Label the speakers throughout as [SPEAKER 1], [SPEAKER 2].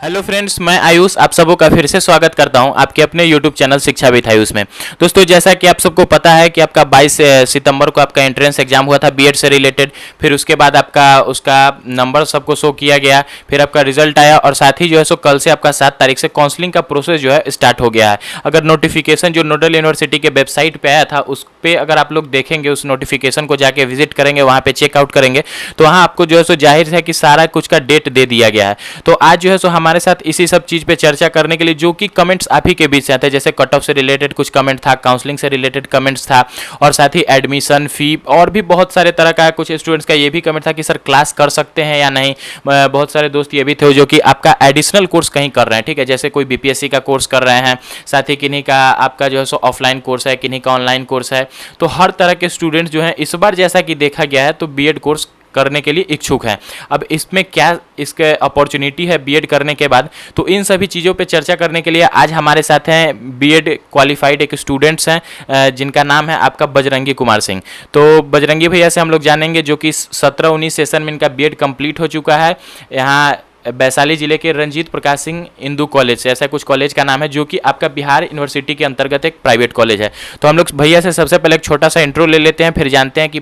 [SPEAKER 1] Hello friends, मैं आयुष आप सबों का फिर से स्वागत करता हूं आपके अपने यूट्यूब चैनल शिक्षा विद आयुष में। दोस्तों, जैसा कि आप सबको पता है कि आपका 22 सितंबर को आपका एंट्रेंस एग्जाम हुआ था बीएड से रिलेटेड। फिर उसके बाद आपका उसका नंबर सबको शो किया गया, फिर आपका रिजल्ट आया और साथ ही जो है सो कल से आपका 7 तारीख से काउंसलिंग का प्रोसेस जो है स्टार्ट हो गया है। अगर नोटिफिकेशन जो नोडल यूनिवर्सिटी के वेबसाइट पर आया था उस पर अगर आप लोग देखेंगे, उस नोटिफिकेशन को जाके विजिट करेंगे, वहाँ पे चेकआउट करेंगे, तो वहाँ आपको जो है सो जाहिर है कि सारा कुछ का डेट दे दिया गया है। तो आज जो है सो हमारे साथ इसी सब चीज़ पे चर्चा करने के लिए जो कि कमेंट्स आप ही के बीच से आते हैं, जैसे कट ऑफ से रिलेटेड कुछ कमेंट था, काउंसलिंग से रिलेटेड कमेंट्स था और साथ ही एडमिशन फी और भी बहुत सारे तरह का कुछ स्टूडेंट्स का ये भी कमेंट था कि सर क्लास कर सकते हैं या नहीं। बहुत सारे दोस्त ये भी थे जो कि आपका एडिशनल कोर्स कहीं कर रहे हैं, ठीक है, जैसे कोई बीपीएससी का कोर्स कर रहे हैं, साथ ही किन्हीं का आपका जो है सो ऑफलाइन कोर्स है, किन्हीं का ऑनलाइन कोर्स है। तो हर तरह के स्टूडेंट्स जो हैं इस बार जैसा कि देखा गया है तो बीएड कोर्स करने के लिए इच्छुक हैं। अब इसमें क्या इसके अपॉर्चुनिटी है बीएड करने के बाद, तो इन सभी चीज़ों पे चर्चा करने के लिए आज हमारे साथ हैं बीएड क्वालिफाइड एक स्टूडेंट्स हैं जिनका नाम है आपका बजरंगी कुमार सिंह। तो बजरंगी भैया से हम लोग जानेंगे, जो कि 17-19 सेशन में इनका बीएड कंप्लीट हो चुका है यहाँ वैशाली जिले के रंजीत प्रकाश सिंह इंदू कॉलेज से, ऐसा कुछ कॉलेज का नाम है, जो कि आपका बिहार यूनिवर्सिटी के अंतर्गत एक प्राइवेट कॉलेज है। तो हम लोग भैया से सबसे पहले एक छोटा सा इंट्रो ले लेते हैं, फिर जानते हैं कि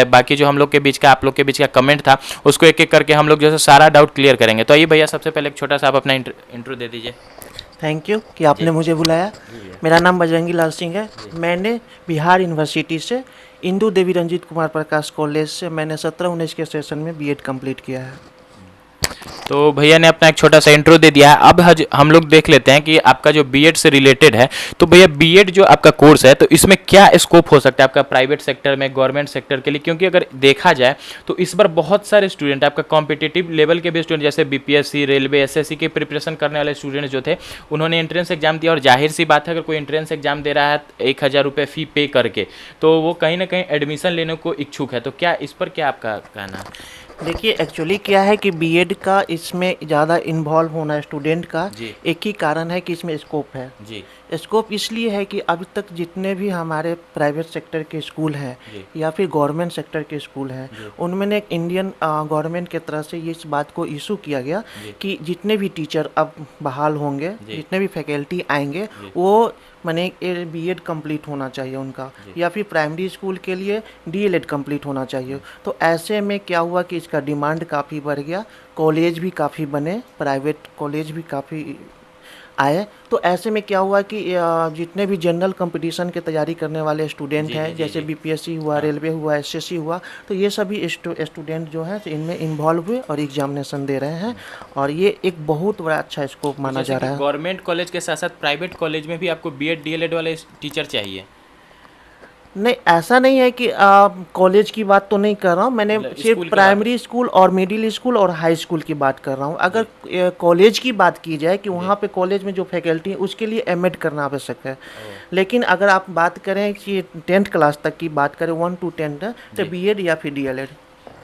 [SPEAKER 1] बाकी जो हम लोग के बीच का आप लोग के बीच का कमेंट था उसको एक एक करके हम लोग जो है सारा डाउट क्लियर करेंगे। तो आइए भैया, सबसे पहले एक छोटा सा आप अपना इंट्रो दे दीजिए।
[SPEAKER 2] थैंक यू कि आपने मुझे बुलाया। मेरा नाम बजरंगी लाल सिंह है। मैंने बिहार यूनिवर्सिटी से इंदू देवी रंजीत कुमार प्रकाश कॉलेज से मैंने 17-19 के सेशन में बीएड कंप्लीट किया है।
[SPEAKER 1] तो भैया ने अपना एक छोटा सा इंट्रो दे दिया है। अब हम लोग देख लेते हैं कि आपका जो बीएड से रिलेटेड है, तो भैया बीएड जो आपका कोर्स है तो इसमें क्या स्कोप हो सकता है आपका प्राइवेट सेक्टर में, गवर्नमेंट सेक्टर के लिए? क्योंकि अगर देखा जाए तो इस बार बहुत सारे स्टूडेंट आपका कॉम्पिटिटिव लेवल के भी स्टूडेंट, जैसे बीपीएससी, रेलवे, एसएससी के प्रिपरेशन करने वाले स्टूडेंट्स जो थे उन्होंने एंट्रेंस एग्जाम दिया। और जाहिर सी बात है, अगर कोई एंट्रेंस एग्जाम दे रहा है 1000 रुपये फ़ी पे करके, तो वो कहीं ना कहीं एडमिशन लेने को इच्छुक है। तो क्या इस पर क्या आपका कहना है?
[SPEAKER 2] देखिए, एक्चुअली क्या है कि बीएड का इसमें ज़्यादा इन्वॉल्व होना स्टूडेंट का एक ही कारण है कि इसमें स्कोप है जी। स्कोप इसलिए है कि अभी तक जितने भी हमारे प्राइवेट सेक्टर के स्कूल हैं या फिर गवर्नमेंट सेक्टर के स्कूल हैं, उनमें एक इंडियन गवर्नमेंट की तरफ से इस बात को इशू किया गया कि जितने भी टीचर अब बहाल होंगे, जितने भी फैकल्टी आएंगे, वो माने बीएड कंप्लीट होना चाहिए उनका, या फिर प्राइमरी स्कूल के लिए डीएलएड कंप्लीट होना चाहिए। तो ऐसे में क्या हुआ कि इसका डिमांड काफ़ी बढ़ गया, कॉलेज भी काफ़ी बने, प्राइवेट कॉलेज भी काफ़ी आए। तो ऐसे में क्या हुआ कि जितने भी जनरल कंपटीशन की तैयारी करने वाले स्टूडेंट हैं, जैसे बीपीएससी हुआ, रेलवे हुआ, एसएससी हुआ, तो ये सभी स्टूडेंट जो हैं इनमें इन्वॉल्व हुए और एग्जामिनेशन दे रहे हैं। और ये एक बहुत बड़ा अच्छा स्कोप माना जा रहा है।
[SPEAKER 1] गवर्नमेंट कॉलेज के साथ साथ प्राइवेट कॉलेज में भी आपको बीएड डीएलएड वाले टीचर चाहिए?
[SPEAKER 2] नहीं, ऐसा नहीं है कि कॉलेज की बात तो नहीं कर रहा हूँ, मैंने सिर्फ प्राइमरी स्कूल और मिडिल स्कूल और हाई स्कूल की बात कर रहा हूँ। अगर कॉलेज की बात की जाए कि वहाँ पे कॉलेज में जो फैकल्टी है उसके लिए एमएड करना आवश्यक है। लेकिन अगर आप बात करें कि 10th क्लास तक की बात करें, 1 to 10, तो बीएड या फिर डीएलएड।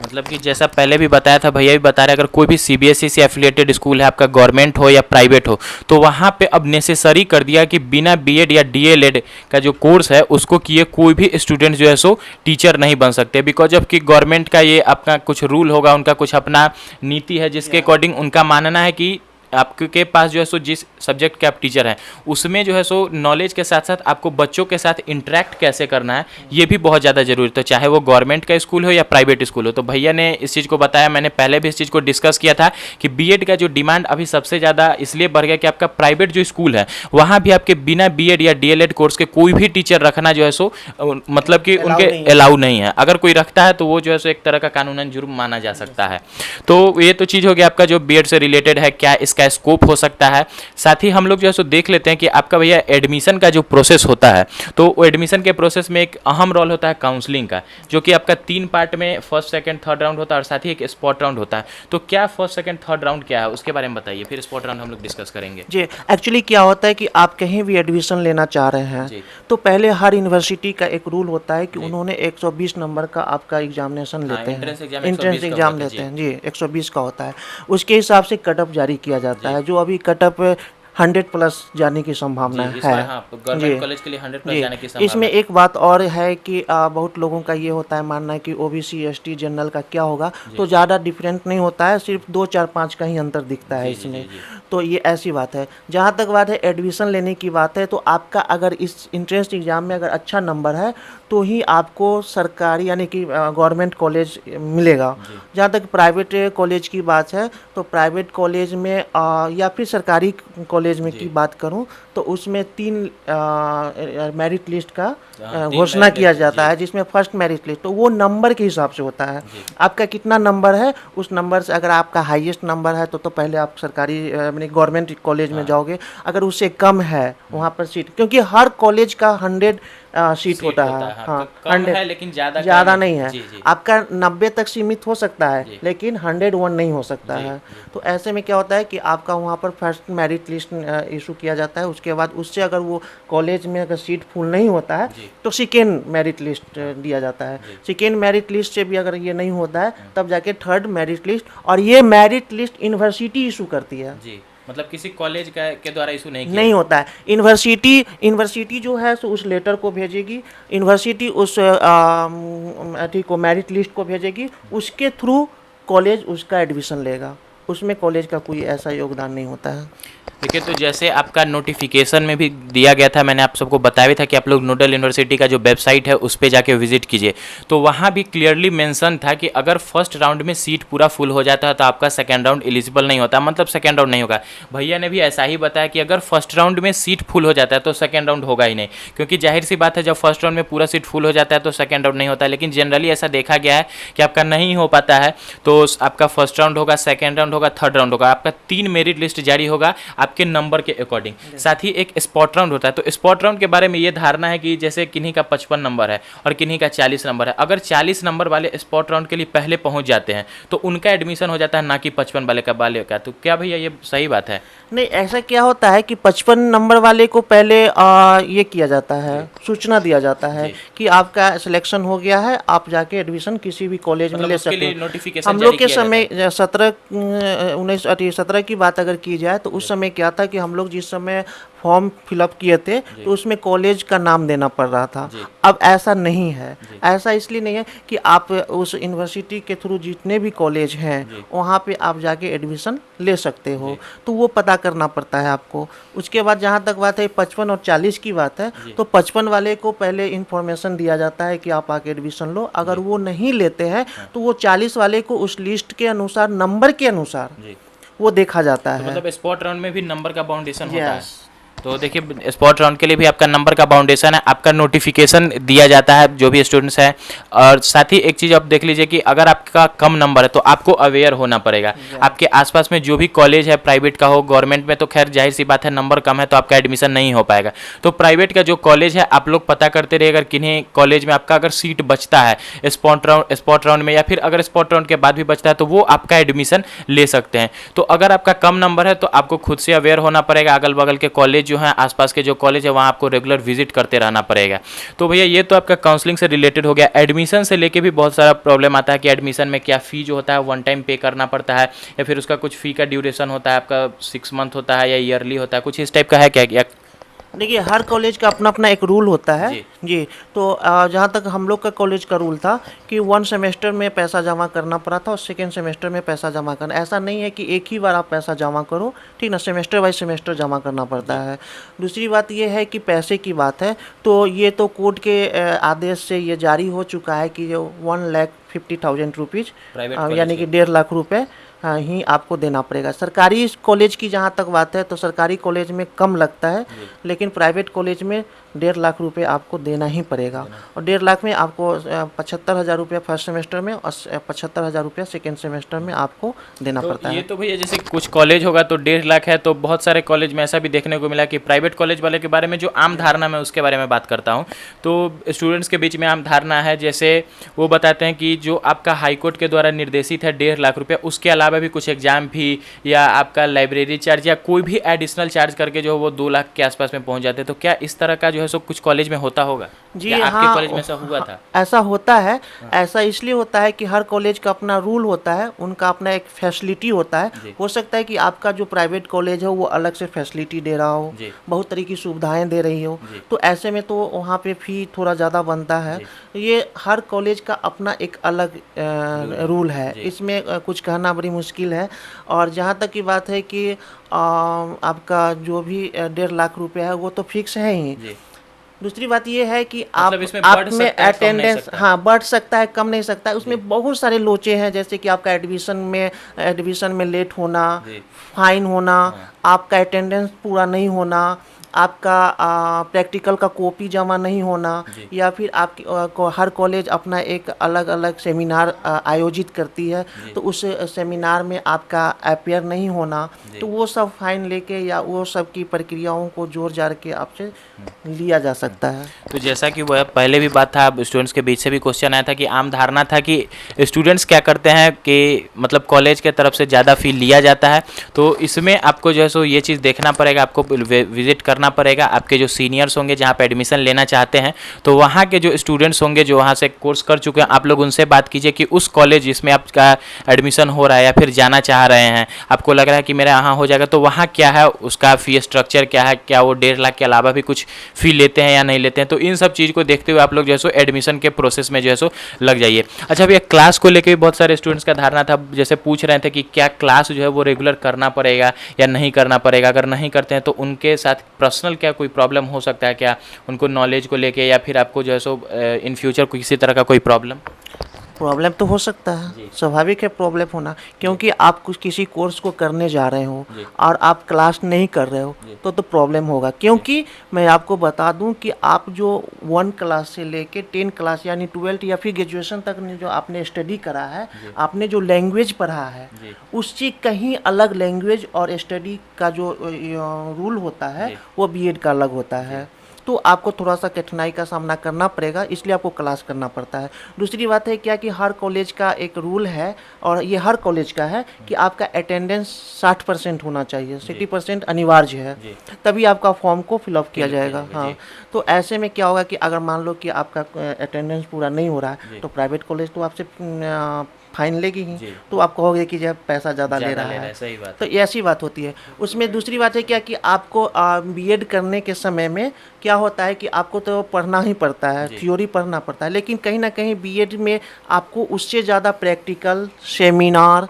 [SPEAKER 1] मतलब कि जैसा पहले भी बताया था, भैया भी बता रहे, अगर कोई भी सीबीएसई से एफिलिएटेड स्कूल है आपका, गवर्नमेंट हो या प्राइवेट हो, तो वहाँ पे अब नेसेसरी कर दिया कि बिना बीएड या डीएलएड का जो कोर्स है उसको किए कोई भी स्टूडेंट जो है सो टीचर नहीं बन सकते। बिकॉज ऑफ कि गवर्नमेंट का ये अपना कुछ रूल होगा, उनका कुछ अपना नीति है, जिसके अकॉर्डिंग उनका मानना है कि आपके पास जो है सो जिस सब्जेक्ट के आप टीचर हैं उसमें जो है सो नॉलेज के साथ साथ आपको बच्चों के साथ इंटरेक्ट कैसे करना है ये भी बहुत ज़्यादा जरूरी है। तो चाहे वो गवर्नमेंट का स्कूल हो या प्राइवेट स्कूल हो। तो भैया ने इस चीज़ को बताया, मैंने पहले भी इस चीज़ को डिस्कस किया था कि बीएड का जो डिमांड अभी सबसे ज़्यादा इसलिए बढ़ गया कि आपका प्राइवेट जो स्कूल है वहाँ भी आपके बिना बीएड या डीएलएड कोर्स के कोई भी टीचर रखना जो है सो मतलब कि उनके अलाउ नहीं है। अगर कोई रखता है तो वो जो है सो एक तरह का कानूनन जुर्म माना जा सकता है। तो ये तो चीज़ हो गया आपका जो बीएड से रिलेटेड है, क्या इसका स्कोप हो सकता है। साथ ही हम लोग जो है सो देख लेते हैं कि आपका भैया एडमिशन का जो प्रोसेस होता है, तो एडमिशन के प्रोसेस में एक अहम रोल होता है काउंसलिंग का, जो कि आपका 3 पार्ट में फर्स्ट सेकंड थर्ड राउंड होता है और साथ ही एक स्पॉट राउंड होता है। तो क्या फर्स्ट सेकंड थर्ड राउंड क्या है उसके बारे में बताइए, फिर स्पॉट राउंड हम लोग डिस्कस करेंगे।
[SPEAKER 2] जी, एक्चुअली क्या होता है कि आप कहीं भी एडमिशन लेना चाह रहे हैं तो पहले हर यूनिवर्सिटी का एक रूल होता है कि उन्होंने 120 नंबर का आपका एग्जामिनेशन लेते हैं, एंट्रेंस एग्जाम लेते हैं जी, 120 का होता है। उसके हिसाब से कट ऑफ जारी किया जाता है। जो अभी कट ऑफ 100+ जाने की संभावना
[SPEAKER 1] जी, इस
[SPEAKER 2] है।
[SPEAKER 1] बार हाँ, गवर्नमेंट कॉलेज के लिए 100+ जाने की संभावना
[SPEAKER 2] इसमें
[SPEAKER 1] है।
[SPEAKER 2] एक बात और है कि बहुत लोगों का ये होता है मानना है कि ओबीसी एसटी जनरल का क्या होगा, तो ज़्यादा डिफरेंट नहीं होता है, सिर्फ 2 4 5 का ही अंतर दिखता है
[SPEAKER 1] जी, जी,
[SPEAKER 2] इसमें।
[SPEAKER 1] जी, जी।
[SPEAKER 2] तो ये ऐसी बात है। जहाँ तक बात है एडमिशन लेने की बात है, तो आपका अगर इस इंट्रेंस एग्ज़ाम में अगर अच्छा नंबर है तो ही आपको सरकारी यानी कि गवर्नमेंट कॉलेज मिलेगा। जहाँ तक प्राइवेट कॉलेज की बात है, तो प्राइवेट कॉलेज में या फिर सरकारी कॉलेज में की बात करूँ तो उसमें 3 मेरिट लिस्ट का
[SPEAKER 1] हाँ, 3
[SPEAKER 2] घोषणा
[SPEAKER 1] मेरिट
[SPEAKER 2] किया
[SPEAKER 1] लिस्ट,
[SPEAKER 2] जाता
[SPEAKER 1] जी।
[SPEAKER 2] है, जिसमें फर्स्ट मेरिट लिस्ट तो वो नंबर के हिसाब से होता है। आपका कितना नंबर है, उस नंबर से अगर आपका हाईएस्ट नंबर है तो पहले आप सरकारी यानी गवर्नमेंट कॉलेज में जाओगे। अगर उससे कम है वहाँ पर सीट, क्योंकि हर कॉलेज का 100 सीट होता है।
[SPEAKER 1] हाँ,
[SPEAKER 2] हाँ,
[SPEAKER 1] कम
[SPEAKER 2] 100
[SPEAKER 1] है लेकिन ज़्यादा
[SPEAKER 2] ज़्यादा नहीं है।
[SPEAKER 1] जी, जी।
[SPEAKER 2] आपका 90 तक सीमित हो सकता है, लेकिन 101 नहीं हो सकता
[SPEAKER 1] जी,
[SPEAKER 2] है। तो ऐसे में क्या होता है कि आपका वहाँ पर फर्स्ट मेरिट लिस्ट इशू किया जाता है, उसके बाद उससे अगर वो कॉलेज में अगर सीट फुल नहीं होता है तो सेकेंड मेरिट लिस्ट दिया जाता है। सेकेंड मेरिट लिस्ट से भी अगर ये नहीं होता है तब जाके थर्ड मेरिट लिस्ट, और ये मेरिट लिस्ट यूनिवर्सिटी इशू करती है।
[SPEAKER 1] जी, मतलब किसी कॉलेज का के द्वारा इशू नहीं किया
[SPEAKER 2] नहीं होता है। यूनिवर्सिटी जो है सो उस लेटर को भेजेगी, यूनिवर्सिटी उस अथी को मेरिट लिस्ट को भेजेगी, उसके थ्रू कॉलेज उसका एडमिशन लेगा। उसमें कॉलेज का कोई ऐसा योगदान नहीं होता है।
[SPEAKER 1] देखिए, तो जैसे आपका नोटिफिकेशन में भी दिया गया था, मैंने आप सबको बताया भी था कि आप लोग नोडल यूनिवर्सिटी का जो वेबसाइट है उस पर जाके विजिट कीजिए। तो वहाँ भी क्लियरली मेंशन था कि अगर फर्स्ट राउंड में सीट पूरा फुल हो जाता है तो आपका सेकंड राउंड एलिजिबल नहीं होता, मतलब सेकंड राउंड नहीं होगा। भैया ने भी ऐसा ही बताया कि अगर फर्स्ट राउंड में सीट फुल हो जाता है तो सेकंड राउंड होगा ही नहीं, क्योंकि जाहिर सी बात है जब फर्स्ट राउंड में पूरा सीट फुल हो जाता है तो सेकंड राउंड नहीं होता। लेकिन जनरली ऐसा देखा गया है कि आपका नहीं हो पाता है, तो आपका फर्स्ट राउंड होगा, सेकेंड राउंड होगा, थर्ड राउंड होगा, आपका 3 मेरिट लिस्ट जारी होगा आपके नंबर के अकॉर्डिंग। साथ ही एक स्पॉट राउंड होता है। तो स्पॉट राउंड के बारे में ये धारणा है कि जैसे किन्हीं का 55 नंबर है और किन्हीं का 40 नंबर है, अगर 40 नंबर वाले स्पॉट राउंड के लिए पहले पहुंच जाते हैं तो उनका एडमिशन हो जाता है, ना कि 55 वाले का। तो क्या भैया ये सही बात है?
[SPEAKER 2] नहीं, ऐसा क्या होता है कि 55 नंबर वाले को पहले ये किया जाता है, सूचना दिया जाता है कि आपका सिलेक्शन हो गया है, आप जाके एडमिशन किसी भी कॉलेज में ले सकते हो।
[SPEAKER 1] नोटिफिकेशन
[SPEAKER 2] हम लोग के समय 17 की बात अगर की जाए तो उस समय क्या था कि हम लोग जिस समय फॉर्म फिलअप किए थे तो उसमें कॉलेज का नाम देना पड़ रहा था। अब ऐसा नहीं है। ऐसा इसलिए नहीं है कि आप उस यूनिवर्सिटी के थ्रू जितने भी कॉलेज हैं वहाँ पे आप जाके एडमिशन ले सकते हो, तो वो पता करना पड़ता है आपको। उसके बाद जहाँ तक बात है 55 और 40 की बात है, तो 55 वाले को पहले इंफॉर्मेशन दिया जाता है कि आप आके एडमिशन लो। अगर वो नहीं लेते हैं तो वो 40 वाले को उस लिस्ट के अनुसार, नंबर के अनुसार वो देखा जाता है।
[SPEAKER 1] मतलब स्पॉट राउंड में भी नंबर का बाउंडेशन होता है। तो देखिए, स्पॉट राउंड के लिए भी आपका नंबर का बाउंडेशन है, आपका नोटिफिकेशन दिया जाता है जो भी स्टूडेंट्स हैं। और साथ ही एक चीज़ आप देख लीजिए कि अगर आपका कम नंबर है तो आपको अवेयर होना पड़ेगा। आपके आसपास में जो भी कॉलेज है, प्राइवेट का हो, गवर्नमेंट में तो खैर जाहिर सी बात है नंबर कम है तो आपका एडमिशन नहीं हो पाएगा। तो प्राइवेट का जो कॉलेज है आप लोग पता करते रहिए, अगर किन्हीं कॉलेज में आपका अगर सीट बचता है स्पॉट राउंड में, या फिर अगर स्पॉट राउंड के बाद भी बचता है तो वो आपका एडमिशन ले सकते हैं। तो अगर आपका कम नंबर है तो आपको खुद से अवेयर होना पड़ेगा, अगल बगल के कॉलेज जो है, आसपास के जो कॉलेज है वहाँ आपको रेगुलर विजिट करते रहना पड़ेगा। तो भैया ये तो आपका काउंसलिंग से रिलेटेड हो गया। एडमिशन से लेके भी बहुत सारा प्रॉब्लम आता है कि एडमिशन में क्या फ़ी जो होता है वन टाइम पे करना पड़ता है, या फिर उसका कुछ फ़ी का ड्यूरेशन होता है, आपका 6 मंथ होता है या ईयरली होता है, कुछ इस टाइप का है क्या?
[SPEAKER 2] देखिए, हर कॉलेज का अपना अपना एक रूल होता है जी। तो जहाँ तक हम लोग का कॉलेज का रूल था कि 1 सेमेस्टर में पैसा जमा करना पड़ा था और सेकेंड सेमेस्टर में पैसा जमा करना। ऐसा नहीं है कि एक ही बार आप पैसा जमा करो, ठीक ना, सेमेस्टर बाई सेमेस्टर जमा करना पड़ता है। दूसरी बात ये है कि पैसे की बात है तो ये तो कोर्ट के आदेश से ये जारी हो चुका है कि जो 1,50,000 रुपीज़ यानी कि 1.5 लाख रुपये ही आपको देना पड़ेगा। सरकारी कॉलेज की जहाँ तक बात है तो सरकारी कॉलेज में कम लगता है, लेकिन प्राइवेट कॉलेज में 1.5 लाख रुपये आपको देना ही पड़ेगा। और 1.5 लाख में आपको 75,000 रुपये फर्स्ट सेमेस्टर में और 75,000 रुपये सेकेंड सेमेस्टर में आपको देना पड़ता है।
[SPEAKER 1] ये तो भैया जैसे कुछ कॉलेज होगा तो 1.5 लाख है, तो बहुत सारे कॉलेज में ऐसा भी देखने को मिला कि प्राइवेट कॉलेज वाले के बारे में जो आम धारणा मैं उसके बारे में बात करता हूँ। तो स्टूडेंट्स के बीच में आम धारणा है, जैसे वो बताते हैं कि जो आपका हाईकोर्ट के द्वारा निर्देशित है 1.5 लाख रुपये, उसके अलावा भी कुछ एग्जाम फी या आपका लाइब्रेरी चार्ज या कोई भी एडिशनल चार्ज करके जो वो 2 लाख के आसपास में पहुंच जाते हैं। तो क्या इस तरह का जो है सो कुछ कॉलेज में होता होगा
[SPEAKER 2] जी
[SPEAKER 1] या आपके
[SPEAKER 2] हाँ,
[SPEAKER 1] कॉलेज में ऐसा हुआ था?
[SPEAKER 2] ऐसा होता है। ऐसा इसलिए होता है कि हर कॉलेज का अपना रूल होता है, उनका अपना एक फैसिलिटी होता है।
[SPEAKER 1] जी।
[SPEAKER 2] हो सकता है कि आपका जो प्राइवेट कॉलेज है वो अलग से फैसिलिटी दे रहा हो,
[SPEAKER 1] जी।
[SPEAKER 2] बहुत तरह की सुविधाएं दे रही हो,
[SPEAKER 1] जी।
[SPEAKER 2] तो ऐसे में तो वहाँ पे फी थोड़ा ज़्यादा बनता है। ये हर कॉलेज का अपना एक अलग रूल है,
[SPEAKER 1] जी।
[SPEAKER 2] इसमें कुछ कहना बड़ी मुश्किल है। और जहाँ तक की बात है कि आपका जो भी 1.5 लाख रुपया है वो तो फिक्स है ही।
[SPEAKER 1] जी।
[SPEAKER 2] दूसरी बात ये है कि
[SPEAKER 1] मतलब इसमें
[SPEAKER 2] आप
[SPEAKER 1] बढ़
[SPEAKER 2] में
[SPEAKER 1] सकता है, कम नहीं
[SPEAKER 2] अटेंडेंस,
[SPEAKER 1] सकता है।
[SPEAKER 2] हाँ, बढ़ सकता है, कम नहीं सकता है। उसमें बहुत सारे लोचे हैं, जैसे कि आपका एडमिशन में लेट होना,
[SPEAKER 1] जी।
[SPEAKER 2] फाइन होना,
[SPEAKER 1] हाँ।
[SPEAKER 2] आपका अटेंडेंस पूरा नहीं होना, आपका प्रैक्टिकल का कॉपी जमा नहीं होना,
[SPEAKER 1] जी।
[SPEAKER 2] या फिर आपकी हर कॉलेज अपना एक अलग अलग सेमिनार आयोजित करती है,
[SPEAKER 1] जी।
[SPEAKER 2] तो उस सेमिनार में आपका अपेयर नहीं होना,
[SPEAKER 1] जी।
[SPEAKER 2] तो वो सब फाइन लेके या वो सब की प्रक्रियाओं को जोड़ जाड़ के आपसे लिया जा सकता है।
[SPEAKER 1] तो जैसा कि वह पहले भी बात था, स्टूडेंट्स के बीच से भी क्वेश्चन आया था कि आम धारणा था कि स्टूडेंट्स क्या करते हैं कि मतलब कॉलेज के तरफ से ज़्यादा फी लिया जाता है, तो इसमें आपको जो है सो ये चीज़ देखना पड़ेगा, आपको विजिट करना पड़ेगा। आपके जो सीनियर्स होंगे जहाँ पे एडमिशन लेना चाहते हैं, तो वहाँ के जो स्टूडेंट्स होंगे जो वहाँ से कोर्स कर चुके हैं, आप लोग उनसे बात कीजिए कि उस कॉलेज जिसमें आपका एडमिशन हो रहा है या फिर जाना चाह रहे हैं, आपको लग रहा है कि मेरा यहाँ हो जाएगा, तो वहाँ क्या है, उसका फ़ी स्ट्रक्चर क्या है, क्या वो 1.5 लाख के अलावा भी कुछ फ़ी लेते हैं या नहीं लेते हैं। तो इन सब चीज़ को देखते हुए आप लोग जो है सो एडमिशन के प्रोसेस में जो है सो लग जाइए। अच्छा भैया, क्लास को लेकर भी बहुत सारे स्टूडेंट्स का धारणा था, जैसे पूछ रहे थे कि क्या क्लास जो है वो रेगुलर करना पड़ेगा या नहीं करना पड़ेगा, अगर नहीं करते हैं तो उनके साथ पर्सनल क्या कोई प्रॉब्लम हो सकता है क्या, उनको नॉलेज को लेके, या फिर आपको जो है सो इन फ्यूचर किसी तरह का कोई प्रॉब्लम?
[SPEAKER 2] प्रॉब्लम तो हो सकता है, स्वाभाविक है प्रॉब्लम होना, क्योंकि आप कुछ किसी कोर्स को करने जा रहे हो और आप क्लास नहीं कर रहे हो तो प्रॉब्लम होगा। क्योंकि मैं आपको बता दूं कि आप जो 1 क्लास से लेके 10 क्लास यानी 12 या फिर ग्रेजुएशन तक जो आपने स्टडी करा है, आपने जो लैंग्वेज पढ़ा है, उससे कहीं अलग लैंग्वेज और स्टडी का जो रूल होता है वो बीएड का अलग होता है। तो आपको थोड़ा सा कठिनाई का सामना करना पड़ेगा, इसलिए आपको क्लास करना पड़ता है। दूसरी बात है क्या कि हर कॉलेज का एक रूल है, और ये हर कॉलेज का है कि आपका अटेंडेंस 60% होना चाहिए, 60% अनिवार्य है, तभी आपका फॉर्म को फिलअप किया जाएगा। हाँ, तो ऐसे में क्या होगा कि अगर मान लो कि आपका अटेंडेंस पूरा नहीं हो रहा है, तो प्राइवेट कॉलेज तो आपसे फाइन लेगी ही, तो आप कहोगे कि जब पैसा ज़्यादा ले रहा है।
[SPEAKER 1] सही बात।
[SPEAKER 2] तो ऐसी बात होती है उसमें। दूसरी बात है क्या कि आपको बीएड करने के समय में क्या होता है कि आपको तो पढ़ना ही पड़ता है, थ्योरी पढ़ना पड़ता है, लेकिन कहीं ना कहीं बीएड में आपको उससे ज़्यादा प्रैक्टिकल, सेमिनार,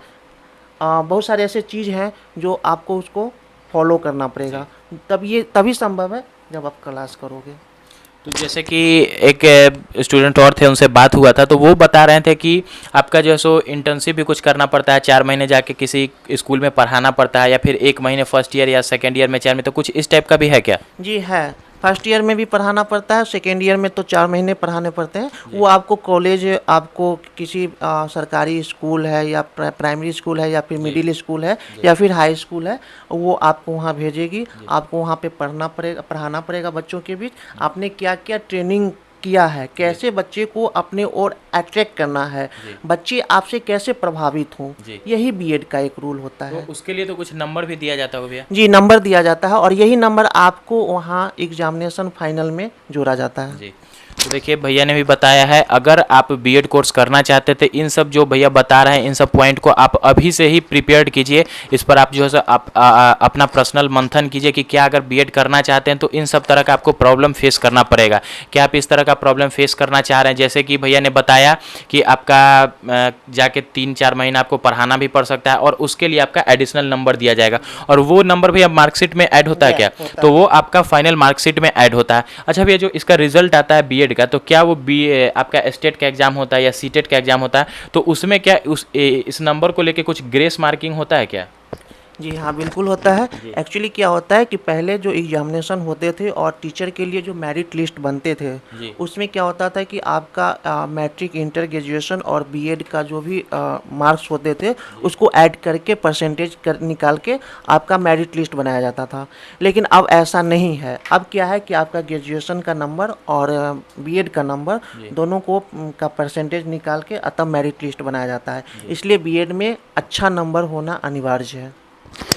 [SPEAKER 2] बहुत सारे ऐसे चीज़ हैं जो आपको उसको फॉलो करना पड़ेगा, तभी संभव है जब आप क्लास करोगे।
[SPEAKER 1] तो जैसे कि एक स्टूडेंट और थे, उनसे बात हुआ था, तो वो बता रहे थे कि आपका जो है सो इंटर्नशिप भी कुछ करना पड़ता है, 4 महीने जाके किसी स्कूल में पढ़ाना पड़ता है, या फिर 1 महीने फर्स्ट ईयर या सेकेंड ईयर में 4 में, तो कुछ इस टाइप का भी है क्या?
[SPEAKER 2] जी है, फर्स्ट ईयर में भी पढ़ाना पड़ता है, सेकेंड ईयर में तो 4 महीने पढ़ाने पड़ते हैं। वो आपको कॉलेज, आपको किसी सरकारी स्कूल है या प्राइमरी स्कूल है या फिर मिडिल स्कूल है या फिर हाई स्कूल है, वो आपको वहाँ भेजेगी। आपको वहाँ पे पढ़ाना पड़ेगा बच्चों के बीच। आपने क्या क्या ट्रेनिंग किया है, कैसे बच्चे को अपने ओर अट्रैक्ट करना है, बच्चे आपसे कैसे प्रभावित हों, यही बीएड का एक रूल होता है।
[SPEAKER 1] तो उसके लिए तो कुछ नंबर भी दिया जाता होगा भैया?
[SPEAKER 2] जी, नंबर दिया जाता है, और यही नंबर आपको वहाँ एग्जामिनेशन फाइनल में जोड़ा जाता है।
[SPEAKER 1] जी। तो देखिए, भैया ने भी बताया है, अगर आप बीएड कोर्स करना चाहते थे, इन सब जो भैया बता रहे हैं, इन सब पॉइंट को आप अभी से ही प्रिपेयर्ड कीजिए। इस पर आप जो है अपना पर्सनल मंथन कीजिए कि क्या अगर बीएड करना चाहते हैं तो इन सब तरह का आपको प्रॉब्लम फेस करना पड़ेगा। क्या आप इस तरह का प्रॉब्लम फेस करना चाह रहे हैं? जैसे कि भैया ने बताया कि आपका जाके 3-4 महीना आपको पढ़ाना भी पड़ सकता है, और उसके लिए आपका एडिशनल नंबर दिया जाएगा, और वो नंबर भैया मार्कशीट में ऐड होता है क्या? तो वो आपका फाइनल मार्कशीट में ऐड होता है। अच्छा भैया, जो इसका रिजल्ट आता है बीएड का, तो क्या वो आपका स्टेट का एग्जाम होता है या सीटेट का एग्जाम होता है, तो उसमें क्या इस नंबर को लेके कुछ ग्रेस मार्किंग होता है क्या?
[SPEAKER 2] जी हाँ, बिल्कुल होता है। एक्चुअली क्या होता है कि पहले जो एग्जामिनेशन होते थे और टीचर के लिए जो मेरिट लिस्ट बनते थे, उसमें क्या होता था कि आपका मैट्रिक, इंटर, ग्रेजुएशन और बीएड का जो भी मार्क्स होते थे, उसको ऐड करके परसेंटेज निकाल के आपका मेरिट लिस्ट बनाया जाता था। लेकिन अब ऐसा नहीं है। अब क्या है कि आपका ग्रेजुएशन का नंबर और बीएड का नंबर दोनों को का परसेंटेज निकाल के तब मेरिट लिस्ट बनाया जाता है। इसलिए बीएड में अच्छा नंबर होना अनिवार्य है।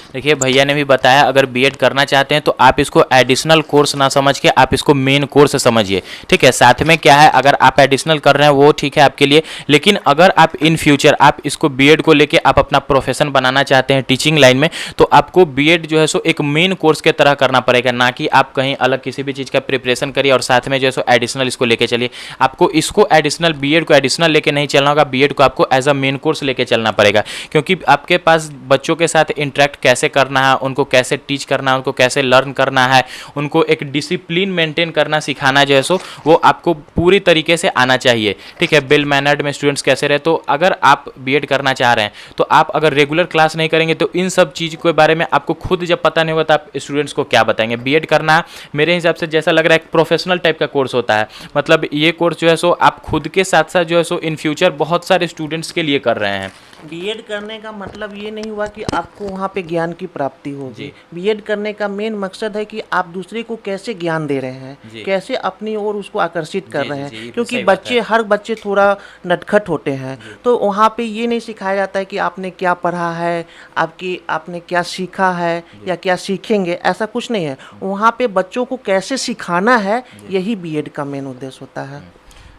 [SPEAKER 1] देखिए भैया ने भी बताया, अगर बीएड करना चाहते हैं तो आप इसको एडिशनल कोर्स ना समझ के आप इसको मेन कोर्स समझिए, ठीक है। साथ में क्या है, अगर आप एडिशनल कर रहे हैं वो ठीक है आपके लिए, लेकिन अगर आप इन फ्यूचर आप इसको बीएड को लेके आप अपना प्रोफेशन बनाना चाहते हैं टीचिंग लाइन में, तो आपको बीएड जो है सो एक मेन कोर्स के तरह करना पड़ेगा, ना कि आप कहीं अलग किसी भी चीज़ का प्रिपरेशन करिए और साथ में जो है सो एडिशनल इसको लेके चलिए। आपको इसको एडिशनल, बीएड को एडिशनल लेके नहीं चलना होगा, बीएड को आपको एज अ मेन कोर्स लेके चलना पड़ेगा, क्योंकि आपके पास बच्चों के साथ इंटरेक्ट कैसे करना है, उनको कैसे टीच करना है, उनको कैसे लर्न करना है, उनको एक डिसिप्लिन मेंटेन करना सिखाना जो है सो वो आपको पूरी तरीके से आना चाहिए, ठीक है। वेल मैनर्ड में स्टूडेंट्स कैसे रहे। तो अगर आप बीएड करना चाह रहे हैं तो आप अगर रेगुलर क्लास नहीं करेंगे तो इन सब चीज़ के बारे में आपको खुद जब पता नहीं होगा तो आप स्टूडेंट्स को क्या बताएंगे। बीएड करना मेरे हिसाब से जैसा लग रहा है एक प्रोफेशनल टाइप का कोर्स होता है, मतलब ये कोर्स जो है सो आप खुद के साथ साथ जो है सो इन फ्यूचर बहुत सारे स्टूडेंट्स के लिए कर रहे हैं।
[SPEAKER 2] बीएड करने का मतलब ये नहीं हुआ कि आपको वहाँ पे ज्ञान की प्राप्ति होगी। बीएड करने का मेन मकसद है कि आप दूसरे को कैसे ज्ञान दे रहे हैं, कैसे अपनी ओर उसको आकर्षित कर रहे हैं, क्योंकि बच्चे, हर बच्चे थोड़ा नटखट होते हैं, तो वहाँ पे ये नहीं सिखाया जाता है कि आपने क्या पढ़ा है, आपने क्या सीखा है या क्या सीखेंगे, ऐसा कुछ नहीं है। वहाँ पे बच्चों को कैसे सिखाना है, यही बीएड का मेन उद्देश्य होता है।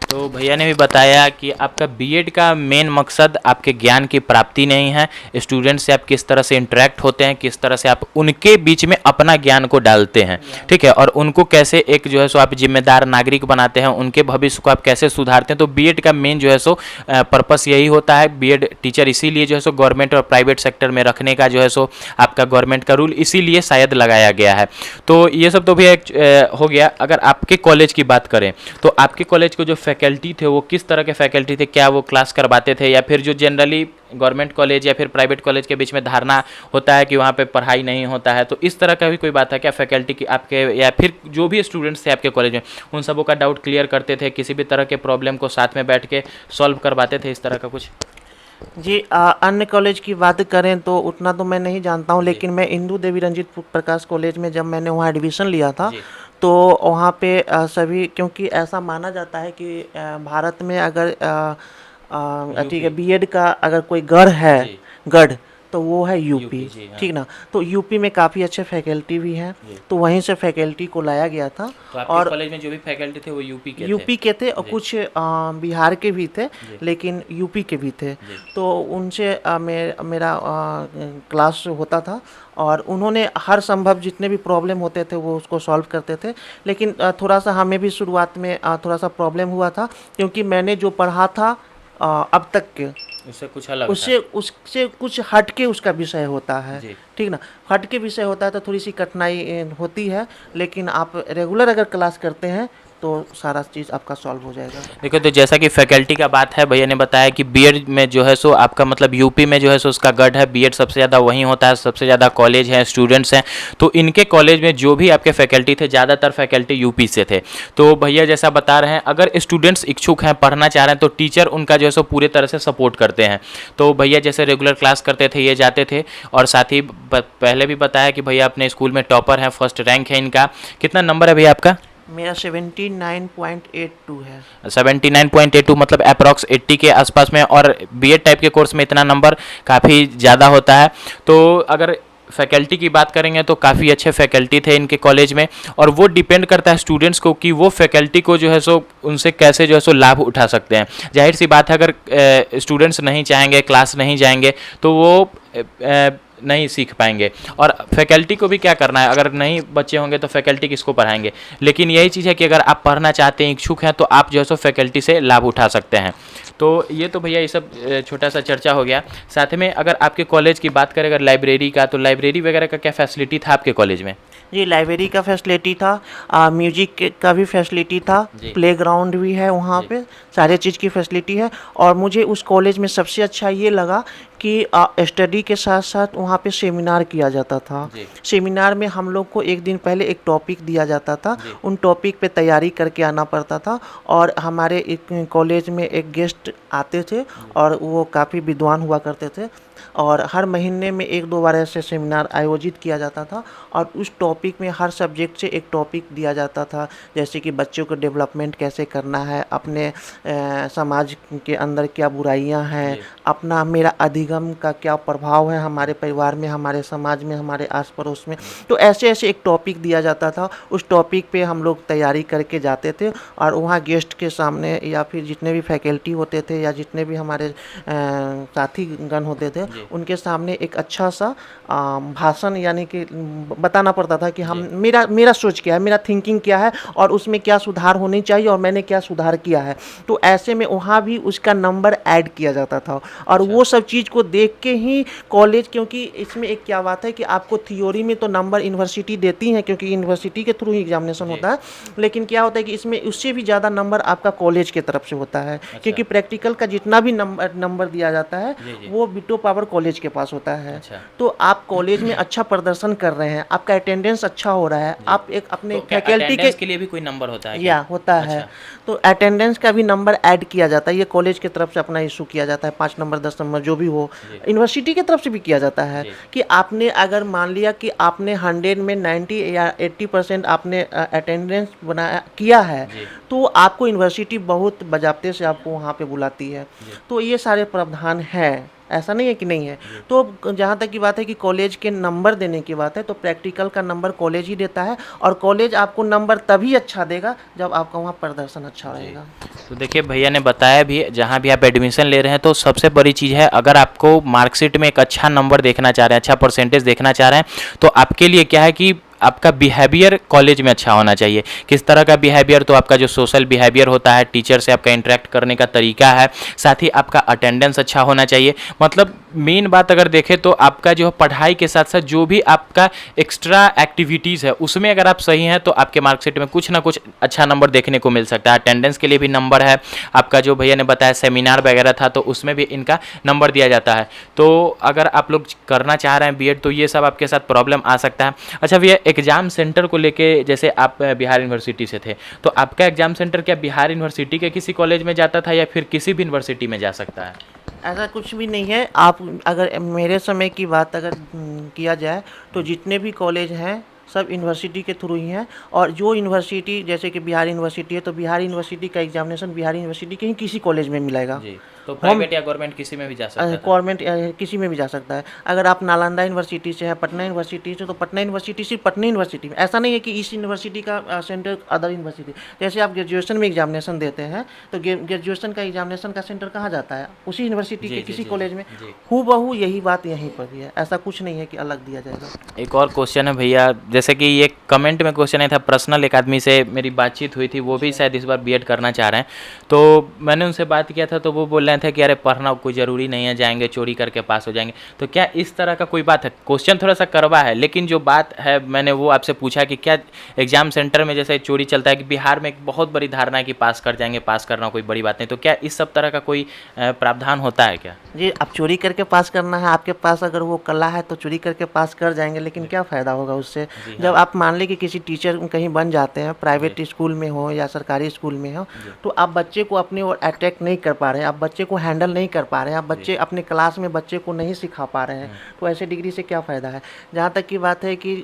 [SPEAKER 1] तो भैया ने भी बताया कि आपका बीएड का मेन मकसद आपके ज्ञान की प्राप्ति नहीं है, स्टूडेंट से आप किस तरह से इंटरेक्ट होते हैं, किस तरह से आप उनके बीच में अपना ज्ञान को डालते हैं, ठीक है, और उनको कैसे एक जो है सो आप जिम्मेदार नागरिक बनाते हैं, उनके भविष्य को आप कैसे सुधारते हैं। तो बीएड का मेन जो है सो पर्पस यही होता है। बीएड टीचर इसीलिए जो है सो गवर्नमेंट और प्राइवेट सेक्टर में रखने का जो है सो आपका गवर्नमेंट का रूल इसीलिए शायद लगाया गया है। तो ये सब तो भी एक हो गया। अगर आपके कॉलेज की बात करें तो आपके कॉलेज को जो फैकल्टी थे वो किस तरह के फैकल्टी थे, क्या वो क्लास करवाते थे, या फिर जो जनरली गवर्नमेंट कॉलेज या फिर प्राइवेट कॉलेज के बीच में धारणा होता है कि वहाँ पे पढ़ाई नहीं होता है, तो इस तरह का भी कोई बात है क्या फैकल्टी की आपके, या फिर जो भी स्टूडेंट्स थे आपके कॉलेज में उन सबों का डाउट क्लियर करते थे, किसी भी तरह के प्रॉब्लम को साथ में बैठ के सॉल्व करवाते थे, इस तरह का कुछ?
[SPEAKER 2] जी, अन्य कॉलेज की बात करें तो उतना तो मैं नहीं जानता हूँ, लेकिन मैं इंदू देवी रंजीत प्रकाश कॉलेज में जब मैंने वहाँ एडमिशन लिया था तो वहाँ पे सभी, क्योंकि ऐसा माना जाता है कि भारत में अगर ठीक है बीएड का अगर कोई गढ़ तो वो है यूपी, ठीक ना। तो यूपी में काफ़ी अच्छे फैकल्टी भी हैं, तो वहीं से फैकल्टी को लाया गया था।
[SPEAKER 1] तो आपके और कॉलेज में जो भी फैकल्टी थे वो यूपी के थे
[SPEAKER 2] और कुछ बिहार के भी थे, लेकिन यूपी के भी थे। तो उनसे मेरा क्लास होता था और उन्होंने हर संभव जितने भी प्रॉब्लम होते थे वो उसको सॉल्व करते थे। लेकिन थोड़ा सा हमें भी शुरुआत में थोड़ा सा प्रॉब्लम हुआ था, क्योंकि मैंने जो पढ़ा था अब तक के
[SPEAKER 1] उससे कुछ अलग
[SPEAKER 2] उससे कुछ हट के उसका विषय होता है, ठीक ना। हट के विषय होता है तो थोड़ी सी कठिनाई होती है, लेकिन आप रेगुलर अगर क्लास करते हैं तो सारा चीज़ आपका सॉल्व हो जाएगा।
[SPEAKER 1] देखो, तो जैसा कि फैकल्टी का बात है, भैया ने बताया कि बीएड में जो है सो आपका मतलब यूपी में जो है सो उसका गढ़ है, बीएड सबसे ज़्यादा वहीं होता है, सबसे ज़्यादा कॉलेज हैं, स्टूडेंट्स हैं। तो इनके कॉलेज में जो भी आपके फैकल्टी थे ज़्यादातर फैकल्टी यूपी से थे। तो भैया जैसा बता रहे हैं, अगर स्टूडेंट्स इच्छुक हैं, पढ़ना चाह रहे हैं, तो टीचर उनका जो है सो पूरे तरह से सपोर्ट करते हैं। तो भैया जैसे रेगुलर क्लास करते थे, ये जाते थे, और साथ ही पहले भी बताया कि भैया अपने स्कूल में टॉपर हैं, फर्स्ट रैंक है इनका। कितना नंबर है भैया आपका?
[SPEAKER 2] मेरा 79.82 है।
[SPEAKER 1] 79.82 मतलब अप्रॉक्स 80 के आसपास में, और बीएड टाइप के कोर्स में इतना नंबर काफ़ी ज़्यादा होता है। तो अगर फैकल्टी की बात करेंगे तो काफ़ी अच्छे फैकल्टी थे इनके कॉलेज में, और वो डिपेंड करता है स्टूडेंट्स को कि वो फैकल्टी को जो है सो उनसे कैसे जो है सो लाभ उठा सकते हैं। जाहिर सी बात है, अगर स्टूडेंट्स नहीं चाहेंगे, क्लास नहीं जाएंगे, तो वो नहीं सीख पाएंगे। और फैकल्टी को भी क्या करना है, अगर नहीं बच्चे होंगे तो फैकल्टी किसको पढ़ाएंगे। लेकिन यही चीज़ है कि अगर आप पढ़ना चाहते हैं, इच्छुक हैं, तो आप जो है सो फैकल्टी से लाभ उठा सकते हैं। तो ये तो भैया ये सब छोटा सा चर्चा हो गया। साथ में अगर आपके कॉलेज की बात करें, अगर लाइब्रेरी का, तो लाइब्रेरी वगैरह का क्या फैसिलिटी था आपके कॉलेज में?
[SPEAKER 2] जी, लाइब्रेरी का फैसिलिटी था, म्यूजिक का भी फैसिलिटी था, प्लेग्राउंड भी है वहाँ पे, सारे चीज़ की फैसिलिटी है। और मुझे उस कॉलेज में सबसे अच्छा ये लगा कि स्टडी के साथ साथ वहाँ पे सेमिनार किया जाता था। सेमिनार में हम लोग को एक दिन पहले एक टॉपिक दिया जाता था, उन टॉपिक पे तैयारी करके आना पड़ता था, और हमारे एक कॉलेज में एक गेस्ट आते थे और वो काफ़ी विद्वान हुआ करते थे, और हर महीने में 1-2 बार ऐसे सेमिनार आयोजित किया जाता था, और उस टॉपिक में हर सब्जेक्ट से एक टॉपिक दिया जाता था, जैसे कि बच्चों को डेवलपमेंट कैसे करना है, अपने समाज के अंदर क्या बुराइयां हैं, अपना मेरा अधिकार निगम का क्या प्रभाव है हमारे परिवार में, हमारे समाज में, हमारे आस पड़ोस में। तो ऐसे ऐसे एक टॉपिक दिया जाता था, उस टॉपिक पे हम लोग तैयारी करके जाते थे और वहाँ गेस्ट के सामने या फिर जितने भी फैकल्टी होते थे या जितने भी हमारे साथी गण होते थे उनके सामने एक अच्छा सा भाषण यानी कि बताना पड़ता था कि हम मेरा सोच क्या है, मेरा थिंकिंग क्या है और उसमें क्या सुधार होनी चाहिए और मैंने क्या सुधार किया है। तो ऐसे में वहाँ भी उसका नंबर ऐड किया जाता था और वो सब चीज़ को देख के ही कॉलेज, क्योंकि इसमें एक क्या बात है कि आपको थियोरी में तो नंबर यूनिवर्सिटी देती है क्योंकि यूनिवर्सिटी के थ्रू ही एग्जामिनेशन होता है, लेकिन क्या होता है कि इसमें उससे भी ज़्यादा नंबर आपका कॉलेज की तरफ से होता है। क्योंकि प्रैक्टिकल का जितना भी नंबर दिया जाता है वो वीटो पावर कॉलेज के पास होता है। तो आप कॉलेज में अच्छा प्रदर्शन कर रहे हैं, आपका अटेंडेंस अच्छा हो रहा है, आप एक अपने फैकल्टी
[SPEAKER 1] के लिए भी कोई नंबर होता है
[SPEAKER 2] या होता है, तो अटेंडेंस का भी नंबर ऐड किया जाता है। ये कॉलेज की तरफ से अपना इशू किया जाता है, 5 नंबर 10 नंबर जो भी हो। यूनिवर्सिटी की तरफ से भी किया जाता है कि आपने अगर मान लिया कि आपने 100 में 90 या 80% आपने अटेंडेंस बनाया किया है तो आपको यूनिवर्सिटी बहुत बजाबते से आपको वहाँ पे बुलाती है। तो ये सारे प्रावधान हैं, ऐसा नहीं है कि नहीं है। तो जहाँ तक की बात है कि कॉलेज के नंबर देने की बात है तो प्रैक्टिकल का नंबर कॉलेज ही देता है और कॉलेज आपको नंबर तभी अच्छा देगा जब आपका वहाँ प्रदर्शन अच्छा रहेगा।
[SPEAKER 1] तो देखिए भैया ने बताया भी, जहाँ भी आप एडमिशन ले रहे हैं तो सबसे बड़ी चीज़ है, अगर आपको मार्कशीट में एक अच्छा नंबर देखना चाह रहे हैं, अच्छा परसेंटेज देखना चाह रहे हैं, तो आपके लिए क्या है कि आपका बिहेवियर कॉलेज में अच्छा होना चाहिए। किस तरह का बिहेवियर? तो आपका जो सोशल बिहेवियर होता है, टीचर से आपका इंटरेक्ट करने का तरीका है, साथ ही आपका अटेंडेंस अच्छा होना चाहिए। मतलब मेन बात अगर देखें तो आपका जो पढ़ाई के साथ साथ जो भी आपका एक्स्ट्रा एक्टिविटीज़ है उसमें अगर आप सही हैं तो आपके मार्कशीट में कुछ ना कुछ अच्छा नंबर देखने को मिल सकता है। अटेंडेंस के लिए भी नंबर है, आपका जो भैया ने बताया सेमिनार वगैरह था तो उसमें भी इनका नंबर दिया जाता है। तो अगर आप लोग करना चाह रहे हैं बीएड तो ये सब आपके साथ प्रॉब्लम आ सकता है। अच्छा भैया, एग्ज़ाम सेंटर को लेके, जैसे आप बिहार यूनिवर्सिटी से थे तो आपका एग्ज़ाम सेंटर क्या बिहार यूनिवर्सिटी के किसी कॉलेज में जाता था या फिर किसी भी यूनिवर्सिटी में जा सकता है?
[SPEAKER 2] ऐसा कुछ भी नहीं है। आप अगर मेरे समय की बात अगर किया जाए तो जितने भी कॉलेज हैं सब यूनिवर्सिटी के थ्रू ही हैं और जो यूनिवर्सिटी जैसे कि बिहार यूनिवर्सिटी है तो बिहार यूनिवर्सिटी का एग्जामिनेशन बिहार यूनिवर्सिटी के ही किसी कॉलेज में मिलेगा।
[SPEAKER 1] जी, तो प्राइवेट या गवर्नमेंट किसी में भी जा सकता है?
[SPEAKER 2] गवर्नमेंट किसी में भी जा सकता है। अगर आप नालंदा यूनिवर्सिटी से हैं, पटना यूनिवर्सिटी से, तो पटना यूनिवर्सिटी सिर्फ पटना यूनिवर्सिटी में, ऐसा नहीं है कि इस यूनिवर्सिटी का सेंटर अदर यूनिवर्सिटी। जैसे आप ग्रेजुएशन में एग्जामिनेशन देते हैं तो ग्रेजुएशन का एग्जामिनेशन का सेंटर कहाँ जाता है? उसी यूनिवर्सिटी के किसी कॉलेज में। हूबहू यही बात यहीं पर भी है, ऐसा कुछ नहीं है कि अलग दिया जाएगा।
[SPEAKER 1] एक और क्वेश्चन है भैया, जैसे कि ये कमेंट में क्वेश्चन आया था, पर्सनल एक आदमी से मेरी बातचीत हुई थी, वो भी शायद इस बार बीएड करना चाह रहे हैं। तो मैंने उनसे बात किया था तो वो बोल रहे थे कि अरे पढ़ना कोई ज़रूरी नहीं है, जाएंगे चोरी करके पास हो जाएंगे। तो क्या इस तरह का कोई बात है? क्वेश्चन थोड़ा सा करवा है, लेकिन जो बात है मैंने वो आपसे पूछा कि क्या एग्जाम सेंटर में जैसे चोरी चलता है कि बिहार में एक बहुत बड़ी धारणा है कि पास कर जाएंगे, पास करना कोई बड़ी बात नहीं, तो क्या इस सब तरह का कोई प्रावधान होता है क्या?
[SPEAKER 2] जी, आप चोरी करके पास करना है, आपके पास अगर वो कला है तो चोरी करके पास कर जाएंगे, लेकिन क्या फ़ायदा होगा उससे? जब आप मान लें कि किसी टीचर कहीं बन जाते हैं, प्राइवेट स्कूल में हो या सरकारी स्कूल में हो, तो आप बच्चे को अपनी ओर अट्रैक्ट नहीं कर पा रहे हैं, आप बच्चे को हैंडल नहीं कर पा रहे हैं, आप बच्चे अपने क्लास में बच्चे को नहीं सिखा पा रहे हैं, तो ऐसे डिग्री से क्या फ़ायदा है? जहाँ तक की बात है कि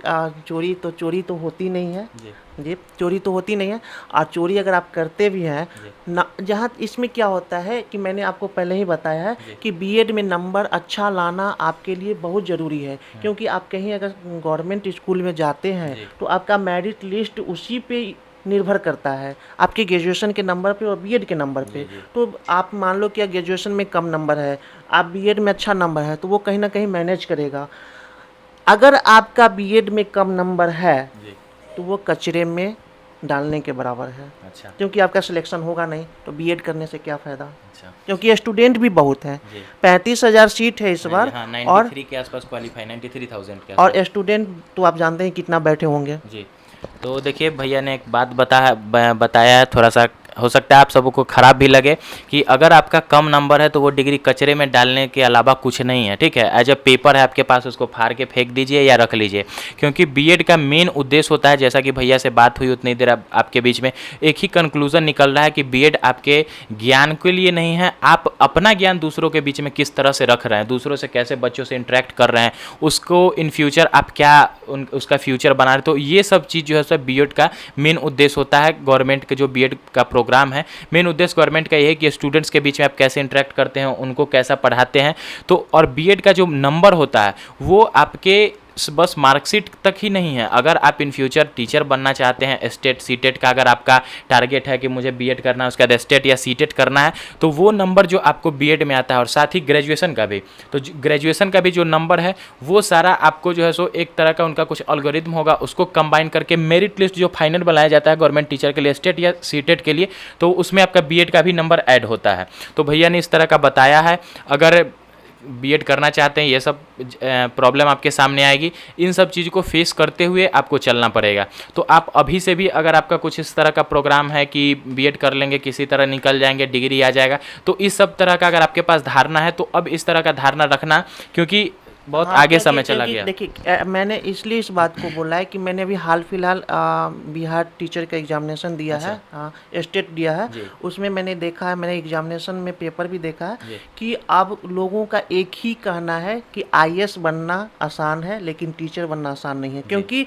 [SPEAKER 2] चोरी तो होती नहीं है जी, चोरी तो होती नहीं है। और चोरी अगर आप करते भी हैं ना, जहाँ इसमें क्या होता है कि मैंने आपको पहले ही बताया है कि बीएड में नंबर अच्छा लाना आपके लिए बहुत ज़रूरी है, क्योंकि आप कहीं अगर गवर्नमेंट स्कूल में जाते हैं तो आपका मेरिट लिस्ट उसी पे निर्भर करता है, आपके ग्रेजुएशन के नंबर पे और बीएड के नंबर पे। तो आप मान लो कि ग्रेजुएशन में कम नंबर है, आप बीएड में अच्छा नंबर है, तो वो कहीं ना कहीं मैनेज करेगा। अगर आपका बीएड में कम नंबर है तो वो कचरे में डालने के बराबर है। अच्छा। क्योंकि आपका सिलेक्शन होगा नहीं तो बीएड करने से क्या फ़ायदा? अच्छा। क्योंकि स्टूडेंट भी बहुत हैं, 35,000 सीट है इस बार।
[SPEAKER 1] हाँ, 93 के आसपास क्वालिफाई, 93,000 के
[SPEAKER 2] और स्टूडेंट तो आप जानते हैं कितना बैठे होंगे
[SPEAKER 1] जी। तो देखिए भैया ने एक बात बताया है, थोड़ा सा हो सकता है आप सबको खराब भी लगे कि अगर आपका कम नंबर है तो वो डिग्री कचरे में डालने के अलावा कुछ नहीं है, ठीक है। एज ए पेपर है आपके पास, उसको फाड़ के फेंक दीजिए या रख लीजिए, क्योंकि बीएड का मेन उद्देश्य होता है, जैसा कि भैया से बात हुई उतनी देर आपके बीच में एक ही कंक्लूजन निकल रहा है कि बीएड आपके ज्ञान के लिए नहीं है, आप अपना ज्ञान दूसरों के बीच में किस तरह से रख रहे हैं, दूसरों से कैसे बच्चों से इंटरेक्ट कर रहे हैं, उसको इन फ्यूचर आप क्या उसका फ्यूचर बना रहे हैं। तो ये सब चीज़ जो है सब बीएड का मेन उद्देश्य होता है। गवर्नमेंट के जो बीएड का प्रोग्राम है। मेन उद्देश्य गवर्नमेंट का ये है कि स्टूडेंट्स के बीच में आप कैसे इंटरेक्ट करते हैं, उनको कैसा पढ़ाते हैं। तो और बीएड का जो नंबर होता है वो आपके बस मार्कशीट तक ही नहीं है। अगर आप इन फ्यूचर टीचर बनना चाहते हैं, स्टेट सीटेट का अगर आपका टारगेट है कि मुझे बीएड करना है, उसके बाद स्टेट या सीटेट करना है, तो वो नंबर जो आपको बीएड में आता है, और साथ ही ग्रेजुएशन का भी, तो ग्रेजुएशन का भी जो नंबर है वो सारा आपको जो है सो एक तरह का उनका कुछ एल्गोरिथम होगा, उसको कंबाइन करके मेरिट लिस्ट जो फाइनल बनाया जाता है गवर्नमेंट टीचर के लिए, स्टेट या सीटेट के लिए, तो उसमें आपका बीएड का भी नंबर ऐड होता है। तो भैया ने इस तरह का बताया है। अगर बीएड करना चाहते हैं, ये सब प्रॉब्लम आपके सामने आएगी। इन सब चीज़ को फेस करते हुए आपको चलना पड़ेगा। तो आप अभी से भी अगर आपका कुछ इस तरह का प्रोग्राम है कि बीएड कर लेंगे, किसी तरह निकल जाएंगे, डिग्री आ जाएगा, तो इस सब तरह का अगर आपके पास धारणा है तो अब इस तरह का धारणा रखना, क्योंकि बहुत आगे समय चला गया।
[SPEAKER 2] देखिए मैंने इसलिए इस बात को बोला है कि मैंने अभी हाल फिलहाल बिहार टीचर का एग्जामिनेशन दिया है, स्टेट दिया है। उसमें मैंने देखा है, मैंने एग्जामिनेशन में पेपर भी देखा है कि अब लोगों का एक ही कहना है कि आईएएस बनना आसान है लेकिन टीचर बनना आसान नहीं है। क्योंकि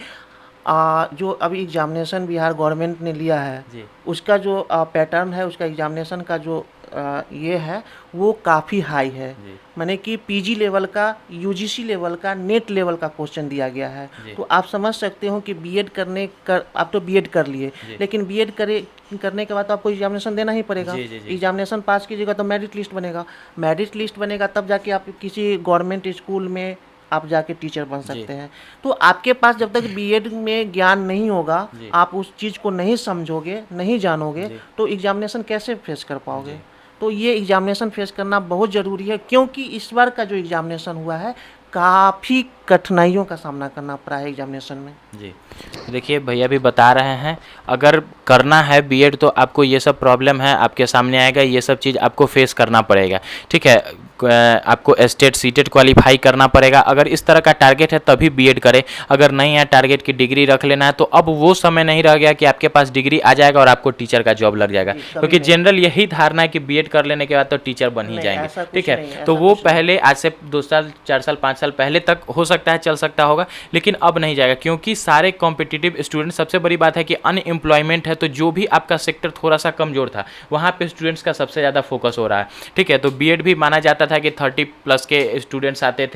[SPEAKER 2] जो अभी एग्जामिनेशन बिहार गवर्नमेंट ने लिया है उसका जो पैटर्न है, उसका एग्जामिनेशन का जो ये है वो काफ़ी हाई है। माने कि पीजी लेवल का, यूजीसी लेवल का, नेट लेवल का क्वेश्चन दिया गया है। तो आप समझ सकते हो कि बीएड आप तो बीएड कर लिए, लेकिन बीएड करने के बाद तो आपको एग्जामिनेशन देना ही पड़ेगा। एग्जामिनेशन पास कीजिएगा तो मेरिट लिस्ट बनेगा, मेरिट लिस्ट बनेगा तब जाके आप किसी गवर्नमेंट स्कूल में आप जाके टीचर बन सकते हैं। तो आपके पास जब तक बीएड में ज्ञान नहीं होगा, आप उस चीज़ को नहीं समझोगे, नहीं जानोगे, तो एग्जामिनेशन कैसे फेस कर पाओगे। तो ये एग्जामिनेशन फेस करना बहुत ज़रूरी है, क्योंकि इस बार का जो एग्जामिनेशन हुआ है काफ़ी कठिनाइयों का सामना करना पड़ा है एग्जामिनेशन में।
[SPEAKER 1] जी देखिए भैया भी बता रहे हैं, अगर करना है बीएड तो आपको ये सब प्रॉब्लम है आपके सामने आएगा, ये सब चीज़ आपको फेस करना पड़ेगा। ठीक है, आपको स्टेट सीटेट क्वालिफाई करना पड़ेगा। अगर इस तरह का टारगेट है तभी बीएड करें, अगर नहीं है टारगेट की डिग्री रख लेना है, तो अब वो समय नहीं रह गया कि आपके पास डिग्री आ जाएगा और आपको टीचर का जॉब लग जाएगा। क्योंकि जनरल यही धारणा है कि बीएड कर लेने के बाद तो टीचर बन ही जाएंगे। ठीक है, तो वो पहले आज से 2 साल 4 साल 5 साल पहले तक हो सकता है चल सकता होगा, लेकिन अब नहीं जाएगा। क्योंकि सारे कॉम्पिटिटिव स्टूडेंट, सबसे बड़ी बात है कि अनएम्प्लॉयमेंट है, तो जो भी आपका सेक्टर थोड़ा सा कमजोर था वहाँ पे स्टूडेंट्स का सबसे ज़्यादा फोकस हो रहा है। ठीक है, तो बीएड भी माना जाता था कि 30+ के स्टूडेंट्स आते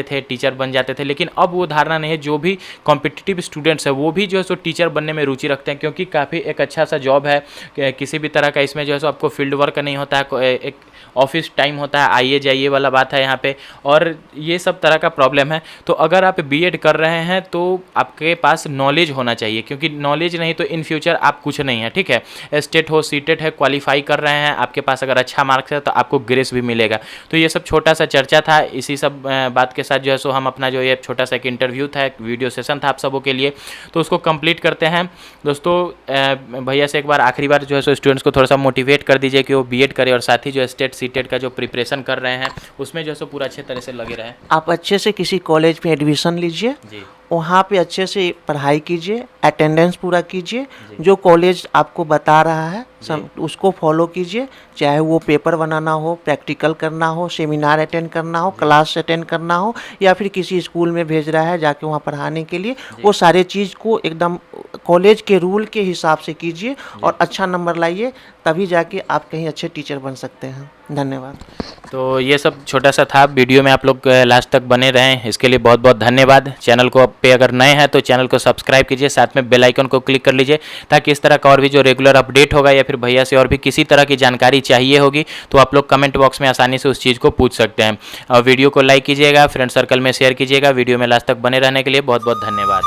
[SPEAKER 1] थे टीचर बन जाते थे, लेकिन अब वो धारणा नहीं है। जो भी कॉम्पिटिटिव स्टूडेंट्स है वो भी जो है सो टीचर बनने में रुचि रखते हैं, क्योंकि काफ़ी एक अच्छा सा जॉब है, किसी भी तरह का इसमें जो है सो आपको फील्ड वर्क नहीं होता है, एक ऑफिस टाइम होता है, आइए जाइए वाला बात है यहाँ पे, और ये सब तरह का प्रॉब्लम है। तो अगर आप बीएड कर रहे हैं तो आपके पास नॉलेज होना चाहिए, क्योंकि नॉलेज नहीं तो इन फ्यूचर आप कुछ नहीं है। ठीक है, स्टेट हो सीटेट है, क्वालिफाई कर रहे हैं, आपके पास अगर अच्छा मार्क्स है तो आपको ग्रेस भी मिलेगा। तो ये सब छोटा सा चर्चा था। इसी सब बात के साथ जो है सो हम अपना जो ये छोटा सा एक इंटरव्यू था, एक वीडियो सेशन था आप सबों के लिए, तो उसको कंप्लीट करते हैं। दोस्तों भैया से एक बार आखिरी बार जो है सो स्टूडेंट्स को थोड़ा सा मोटिवेट कर दीजिए कि वो बीएड करे, और साथ ही जो स्टेट सीटेट का जो प्रिपरेशन कर रहे हैं उसमें जो है सो पूरा अच्छे तरह से लगे रहें।
[SPEAKER 2] आप अच्छे से किसी कॉलेज में एडमिशन लीजिए, वहाँ पे अच्छे से पढ़ाई कीजिए, अटेंडेंस पूरा कीजिए, जो कॉलेज आपको बता रहा है उसको फॉलो कीजिए, चाहे वो पेपर बनाना हो, प्रैक्टिकल करना हो, सेमिनार अटेंड करना हो, क्लास अटेंड करना हो, या फिर किसी स्कूल में भेज रहा है जाके वहाँ पढ़ाने के लिए, वो सारे चीज़ को एकदम कॉलेज के रूल के हिसाब से कीजिए और अच्छा नंबर लाइए, तभी जाके आप कहीं अच्छे टीचर बन सकते हैं। धन्यवाद।
[SPEAKER 1] तो ये सब छोटा सा था, वीडियो में आप लोग लास्ट तक बने रहें, इसके लिए बहुत बहुत धन्यवाद। चैनल को पे अगर नए हैं तो चैनल को सब्सक्राइब कीजिए, साथ में बेल आइकन को क्लिक कर लीजिए, ताकि इस तरह का और भी जो रेगुलर अपडेट होगा या फिर भैया से और भी किसी तरह की जानकारी चाहिए होगी तो आप लोग कमेंट बॉक्स में आसानी से उस चीज़ को पूछ सकते हैं। और वीडियो को लाइक कीजिएगा, फ्रेंड सर्कल में शेयर कीजिएगा। वीडियो में लास्ट तक बने रहने के लिए बहुत बहुत धन्यवाद।